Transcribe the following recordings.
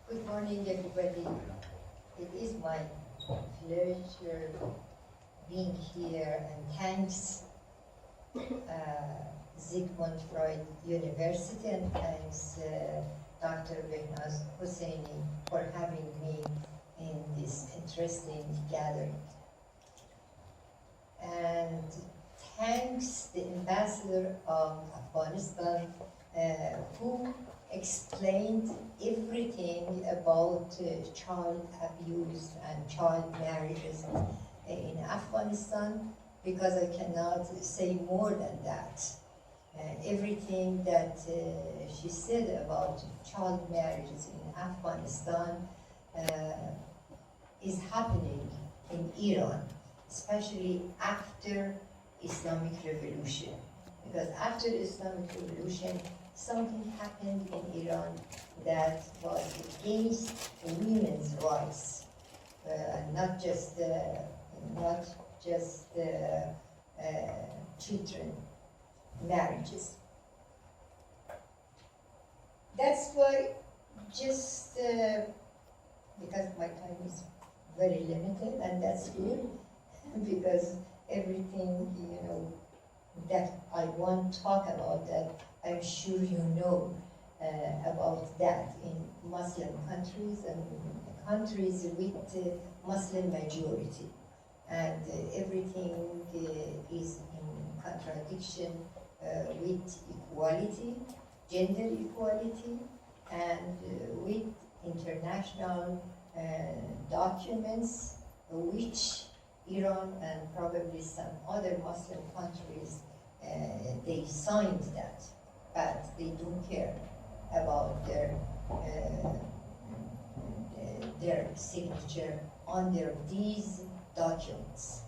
Good morning, everybody. It is my pleasure being here, and thanks Sigmund Freud University, and thanks Dr. S.behnaz for having me in this interesting gathering. And thanks the ambassador of Afghanistan who explained everything about child abuse and child marriages in Afghanistan, because I cannot say more than that. Everything that she said about child marriages in Afghanistan is happening in Iran, especially after Islamic Revolution. Because after Islamic Revolution, something happened in Iran that was against women's rights, not just children marriages. That's why, just because my time is very limited, and that's good, because everything that I want to talk about, that I'm sure you know about that in Muslim countries and countries with Muslim majority. And everything is in contradiction with equality, gender equality, and with international documents which Iran and probably some other Muslim countries, they signed that, but they don't care about their signature under these documents.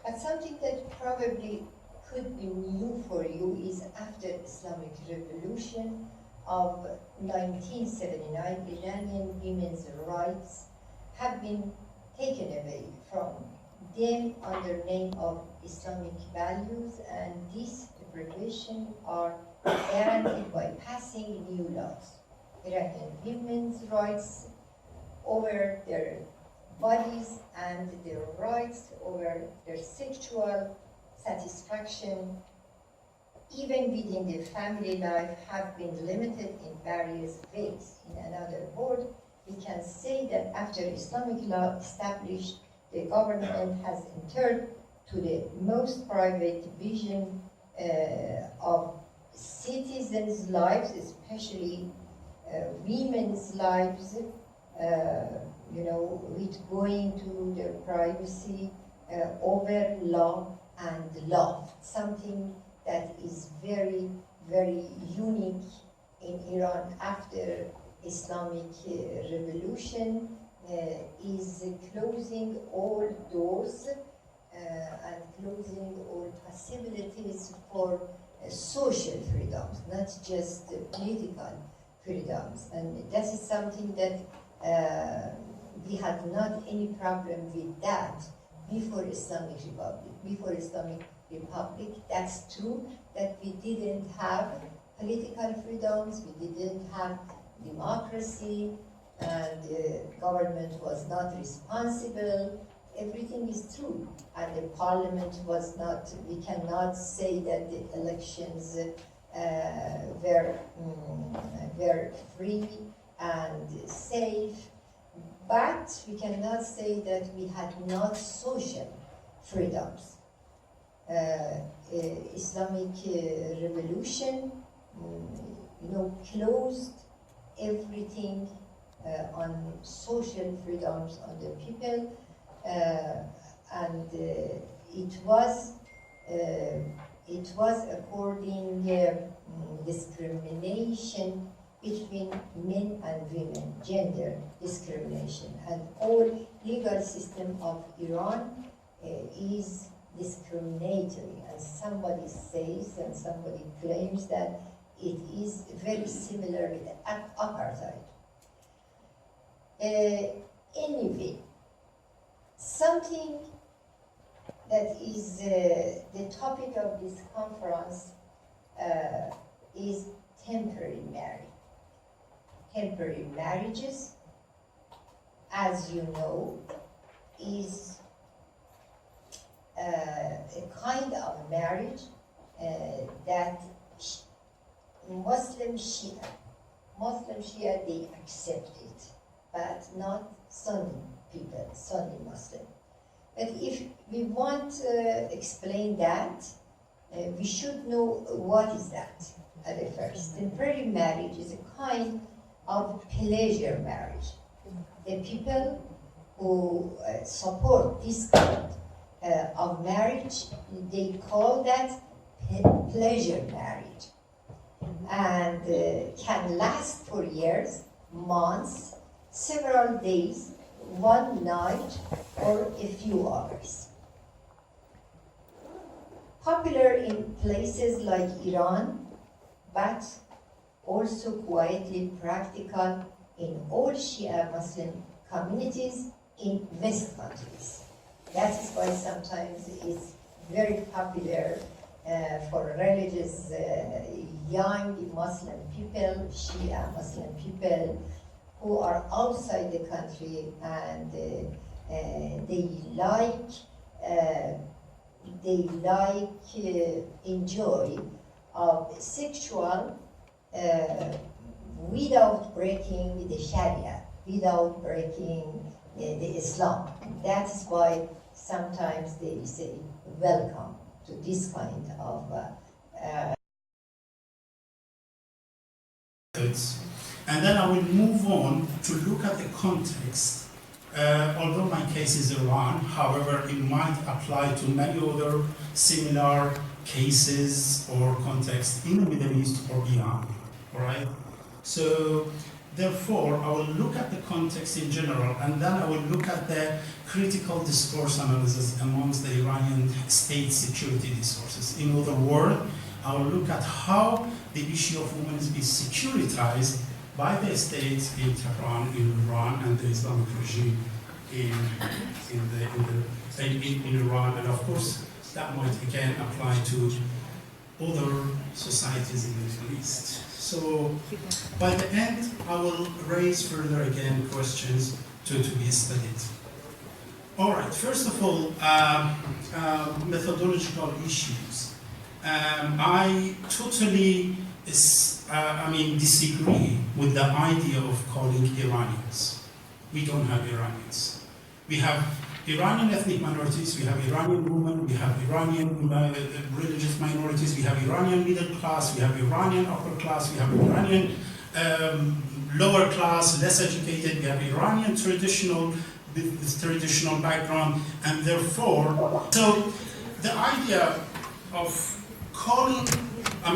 But something that probably could be new for you is after Islamic Revolution of 1979, Iranian women's rights have been taken away from them under name of Islamic values, and these deprivations are guaranteed by passing new laws. Iranian women's rights over their bodies and their rights over their sexual satisfaction, even within their family life, have been limited in various ways. In another word, we can say that after Islamic law established, the government has entered to the most private division of citizens' lives, especially women's lives, with going to their privacy over law and love, something that is very, very unique in Iran after Islamic Revolution, is closing all doors and closing all possibilities for social freedoms, not just political freedoms. And that is something that we had not any problem with that before Islamic Republic. That's true that we didn't have political freedoms, we didn't have democracy, and the government was not responsible. Everything is true. And the parliament was not, we cannot say that the elections were free and safe, but we cannot say that we had not social freedoms. Islamic Revolution, closed everything on social freedoms on the people, and it was according discrimination between men and women, gender discrimination, and all legal system of Iran is discriminatory, and somebody says and somebody claims that it is very similar with apartheid. Anyway, something that is the topic of this conference is temporary marriage. temporary marriages, as you know, is a kind of marriage that Muslim Shia, they accept it, but not Sunni people, Sunni Muslim. But if we want to explain that, we should know what is that at the first. Temporary marriage is a kind of pleasure marriage. The people who support this kind of marriage, they call that pleasure marriage, and can last for years, months, several days, one night, or a few hours. Popular in places like Iran, but also quietly practical in all Shia Muslim communities in West countries. That is why sometimes it's very popular for religious young Muslim people, Shia Muslim people, who are outside the country, and they enjoy of sexual without breaking the Sharia, without breaking the Islam. That is why sometimes they say welcome to this kind of and then I will move on to look at the context. Although my case is Iran, however, it might apply to many other similar cases or contexts in the Middle East or beyond. All right? So, therefore, I will look at the context in general, and then I will look at the critical discourse analysis amongst the Iranian state security discourses. In other words, I will look at how the issue of women is securitized by the state in Tehran, in Iran, and the Islamic regime in Iran. And of course, that might again apply to other societies in the Middle East. So by the end, I will raise further again questions to be studied. All right, first of all, methodological issues. I totally disagree with the idea of calling Iranians. We don't have Iranians. We have Iranian ethnic minorities, we have Iranian women, we have Iranian religious minorities, we have Iranian middle class, we have Iranian upper class, we have Iranian lower class, less educated, we have Iranian traditional with traditional background, and therefore, so the idea of calling, I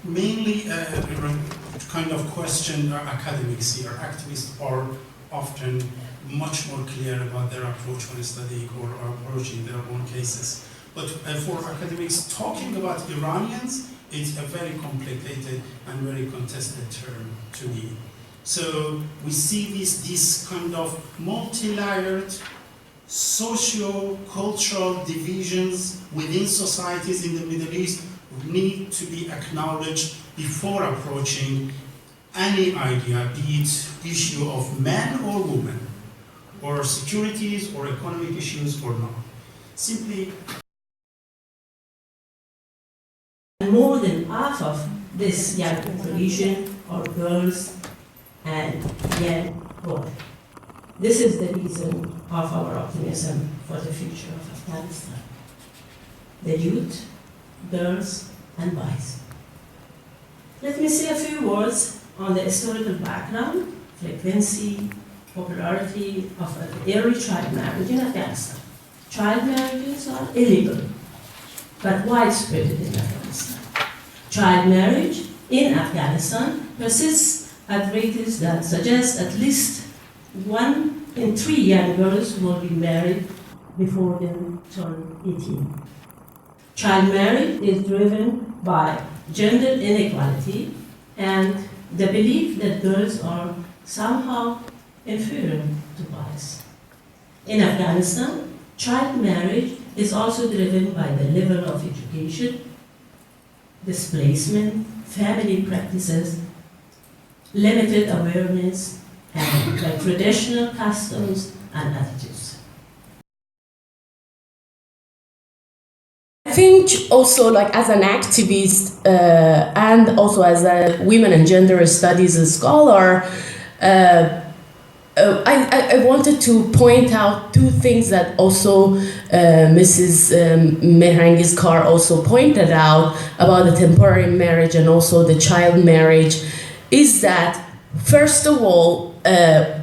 mainly kind of question academics here. Activists are often much more clear about their approach when studying or approaching their own cases. But for academics, talking about Iranians is a very complicated and very contested term to me. So we see this kind of multi-layered socio-cultural divisions within societies in the Middle East need to be acknowledged before approaching any idea, be it issue of men or women, or securities or economic issues or not. Simply. More than half of this young population are girls and young boys. This is the reason of our optimism for the future of Afghanistan. The youth, girls, and boys. Let me say a few words on the historical background, frequency, popularity of early child marriage in Afghanistan. Child marriages are illegal, but widespread in Afghanistan. Child marriage in Afghanistan persists at rates that suggest at least 1 in 3 young girls will be married before they turn 18. Child marriage is driven by gender inequality and the belief that girls are somehow inferior to boys. In Afghanistan, child marriage is also driven by the level of education, displacement, family practices, limited awareness and like traditional customs and attitudes. I think also, like as an activist and also as a women and gender studies scholar, I wanted to point out two things that also Mrs. Mehrangiz-Kar also pointed out about the temporary marriage and also the child marriage, is that first of all,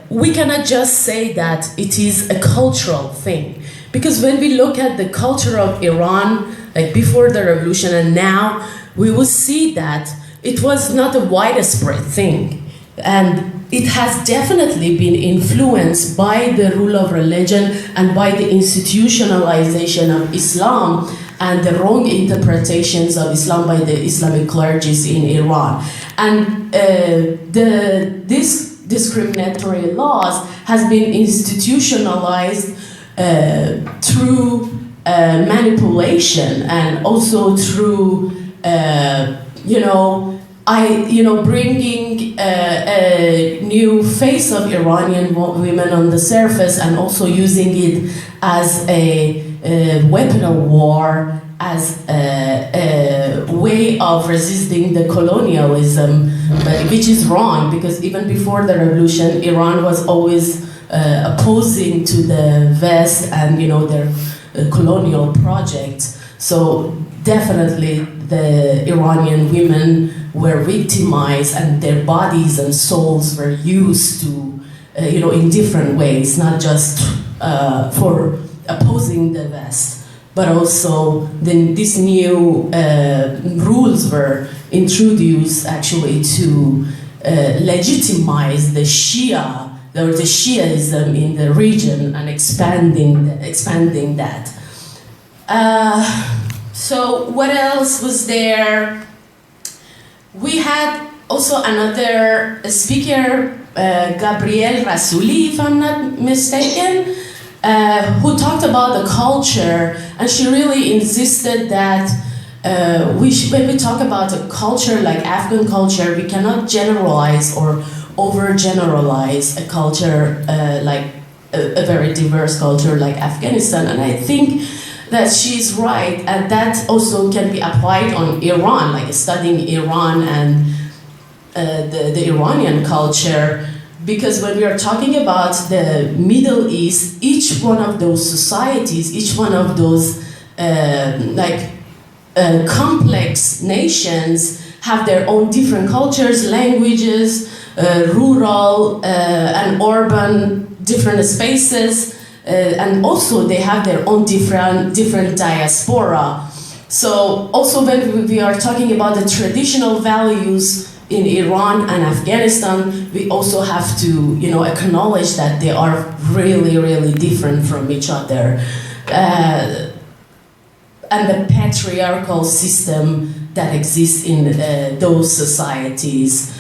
we cannot just say that it is a cultural thing. Because when we look at the culture of Iran, like before the revolution and now, we will see that it was not a widespread thing. And it has definitely been influenced by the rule of religion and by the institutionalization of Islam and the wrong interpretations of Islam by the Islamic clergies in Iran. And this discriminatory laws has been institutionalized through manipulation and also through, bringing a new face of Iranian women on the surface and also using it as a weapon of war, as a way of resisting the colonialism, which is wrong, because even before the revolution, Iran was always opposing to the West and their colonial project. So definitely the Iranian women were victimized and their bodies and souls were used to, in different ways, not just for opposing the West, but also then these new rules were introduced actually to legitimize the Shia, or the Shiaism in the region and expanding that. So what else was there? We had also another speaker, Gabrielle Rasouli, if I'm not mistaken, who talked about the culture, and she really insisted that when we talk about a culture like Afghan culture, we cannot generalize or overgeneralize a culture like a very diverse culture like Afghanistan. And I think that she's right, and that also can be applied on Iran, like studying Iran and the Iranian culture, because when we are talking about the Middle East, each one of those societies, each one of those complex nations have their own different cultures, languages, rural and urban different spaces, and also they have their own different diaspora. So also when we are talking about the traditional values in Iran and Afghanistan, we also have to acknowledge that they are really, really different from each other. And the patriarchal system that exists in those societies.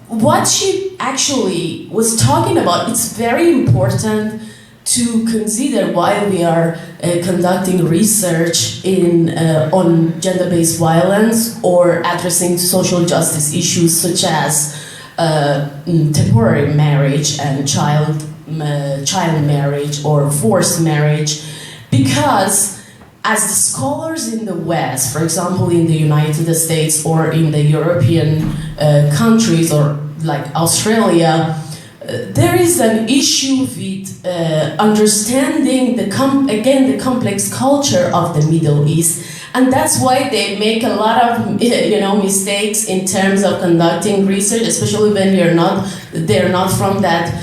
What she actually was talking about, it's very important to consider while we are conducting research on gender-based violence or addressing social justice issues such as temporary marriage and child marriage or forced marriage, because as the scholars in the West, for example, in the United States or in the European countries or like Australia, there is an issue with understanding the complex culture of the Middle East, and that's why they make a lot of mistakes in terms of conducting research, especially when they're not from that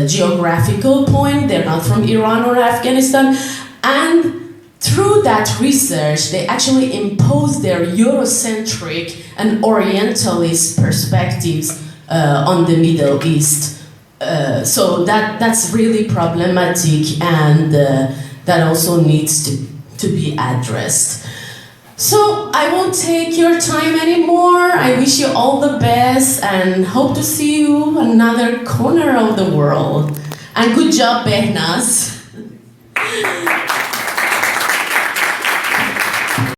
geographical point, they're not from Iran or Afghanistan, and through that research, they actually impose their Eurocentric and Orientalist perspectives on the Middle East. So that's really problematic, and that also needs to be addressed. So I won't take your time anymore. I wish you all the best and hope to see you in another corner of the world. And good job, Behnaz.